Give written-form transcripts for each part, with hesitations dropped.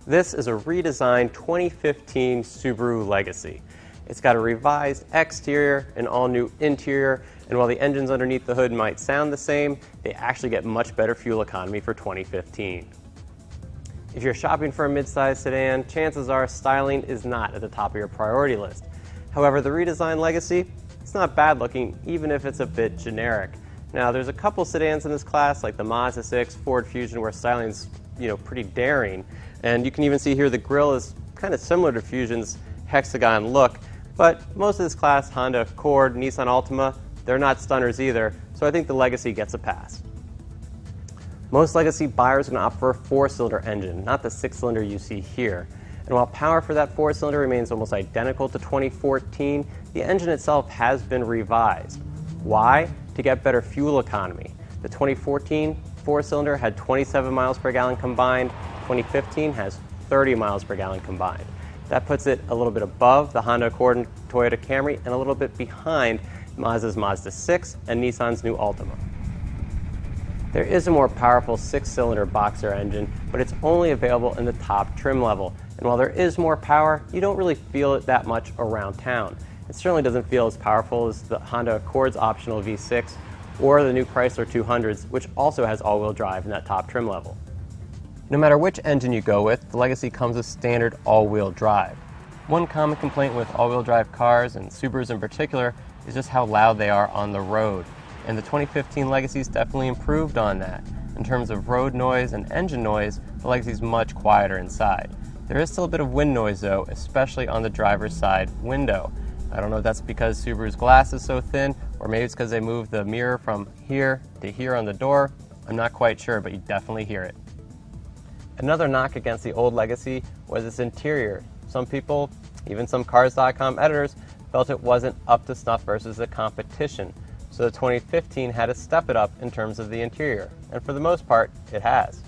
This is a redesigned 2015 Subaru Legacy. It's got a revised exterior, an all-new interior, and while the engines underneath the hood might sound the same, they actually get much better fuel economy for 2015. If you're shopping for a midsize sedan, chances are styling is not at the top of your priority list. However, the redesigned Legacy, it's not bad looking, even if it's a bit generic. Now, there's a couple sedans in this class, like the Mazda 6, Ford Fusion, where styling's pretty daring. And you can even see here the grille is kind of similar to Fusion's hexagon look, but most of this class, Honda Accord, Nissan Altima, they're not stunners either, so I think the Legacy gets a pass. Most Legacy buyers are going to opt for a 4-cylinder engine, not the 6-cylinder you see here. And while power for that 4-cylinder remains almost identical to 2014, the engine itself has been revised. Why? To get better fuel economy. The 2014 4-cylinder had 27 miles per gallon combined, 2015 has 30 miles per gallon combined. That puts it a little bit above the Honda Accord and Toyota Camry and a little bit behind Mazda's Mazda 6 and Nissan's new Altima. There is a more powerful 6-cylinder boxer engine, but it's only available in the top trim level. And while there is more power, you don't really feel it that much around town. It certainly doesn't feel as powerful as the Honda Accord's optional V6 or the new Chrysler 200s, which also has all-wheel drive in that top trim level. No matter which engine you go with, the Legacy comes with standard all-wheel drive. One common complaint with all-wheel drive cars, and Subarus in particular, is just how loud they are on the road. And the 2015 Legacy's definitely improved on that. In terms of road noise and engine noise, the Legacy's much quieter inside. There is still a bit of wind noise though, especially on the driver's side window. I don't know if that's because Subaru's glass is so thin, or maybe it's because they moved the mirror from here to here on the door. I'm not quite sure, but you definitely hear it. Another knock against the old Legacy was its interior. Some people, even some Cars.com editors, felt it wasn't up to snuff versus the competition. So the 2015 had to step it up in terms of the interior, and for the most part, it has.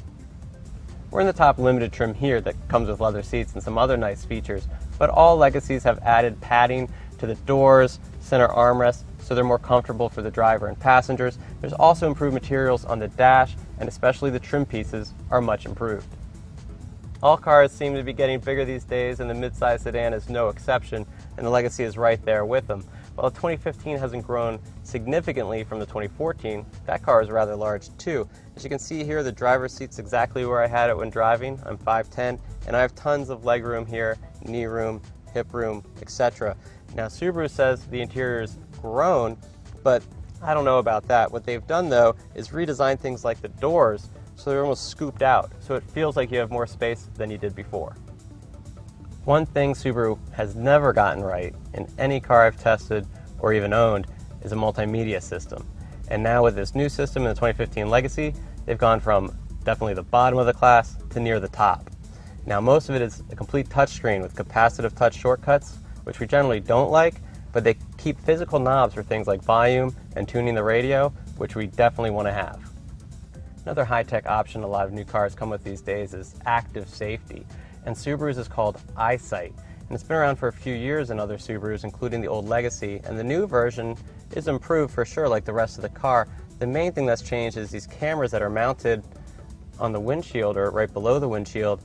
We're in the top limited trim here that comes with leather seats and some other nice features, but all Legacies have added padding to the doors, center armrests, so they're more comfortable for the driver and passengers. There's also improved materials on the dash, and especially the trim pieces are much improved. All cars seem to be getting bigger these days, and the midsize sedan is no exception, and the Legacy is right there with them. While the 2015 hasn't grown significantly from the 2014, that car is rather large too. As you can see here, the driver's seat's exactly where I had it when driving. I'm 5'10", and I have tons of leg room here, knee room, hip room, etc. Now Subaru says the interior's grown, but I don't know about that. What they've done though is redesign things like the doors so they're almost scooped out, so it feels like you have more space than you did before. One thing Subaru has never gotten right in any car I've tested or even owned is a multimedia system. And now with this new system in the 2015 Legacy, they've gone from definitely the bottom of the class to near the top. Now most of it is a complete touchscreen with capacitive touch shortcuts, which we generally don't like, but they keep physical knobs for things like volume and tuning the radio, which we definitely want to have. Another high-tech option a lot of new cars come with these days is active safety, and Subaru's is called EyeSight. And it's been around for a few years in other Subarus, including the old Legacy, and the new version is improved for sure like the rest of the car. The main thing that's changed is these cameras that are mounted on the windshield or right below the windshield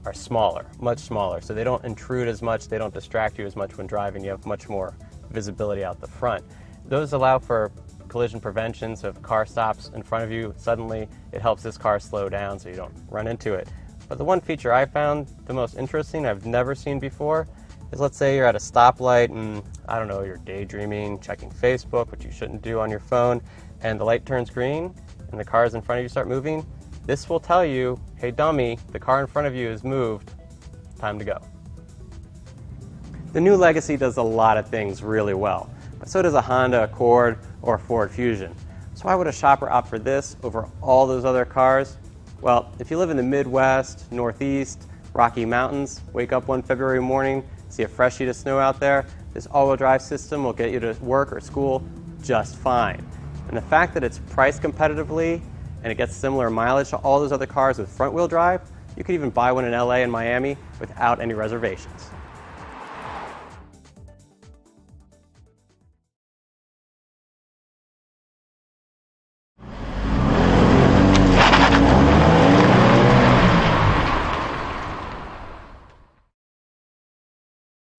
are smaller, much smaller, so they don't intrude as much, they don't distract you as much when driving, you have much more visibility out the front. Those allow for collision prevention, so if a car stops in front of you suddenly, it helps this car slow down so you don't run into it. But the one feature I found the most interesting, I've never seen before, is let's say you're at a stoplight and, I don't know, you're daydreaming, checking Facebook, which you shouldn't do on your phone, and the light turns green and the cars in front of you start moving. This will tell you, hey dummy, the car in front of you is moved, time to go. The new Legacy does a lot of things really well, but so does a Honda Accord or a Ford Fusion. So why would a shopper opt for this over all those other cars? Well, if you live in the Midwest, Northeast, Rocky Mountains, wake up one February morning, see a fresh sheet of snow out there, this all-wheel drive system will get you to work or school just fine. And the fact that it's priced competitively and it gets similar mileage to all those other cars with front-wheel drive, you could even buy one in LA and Miami without any reservations.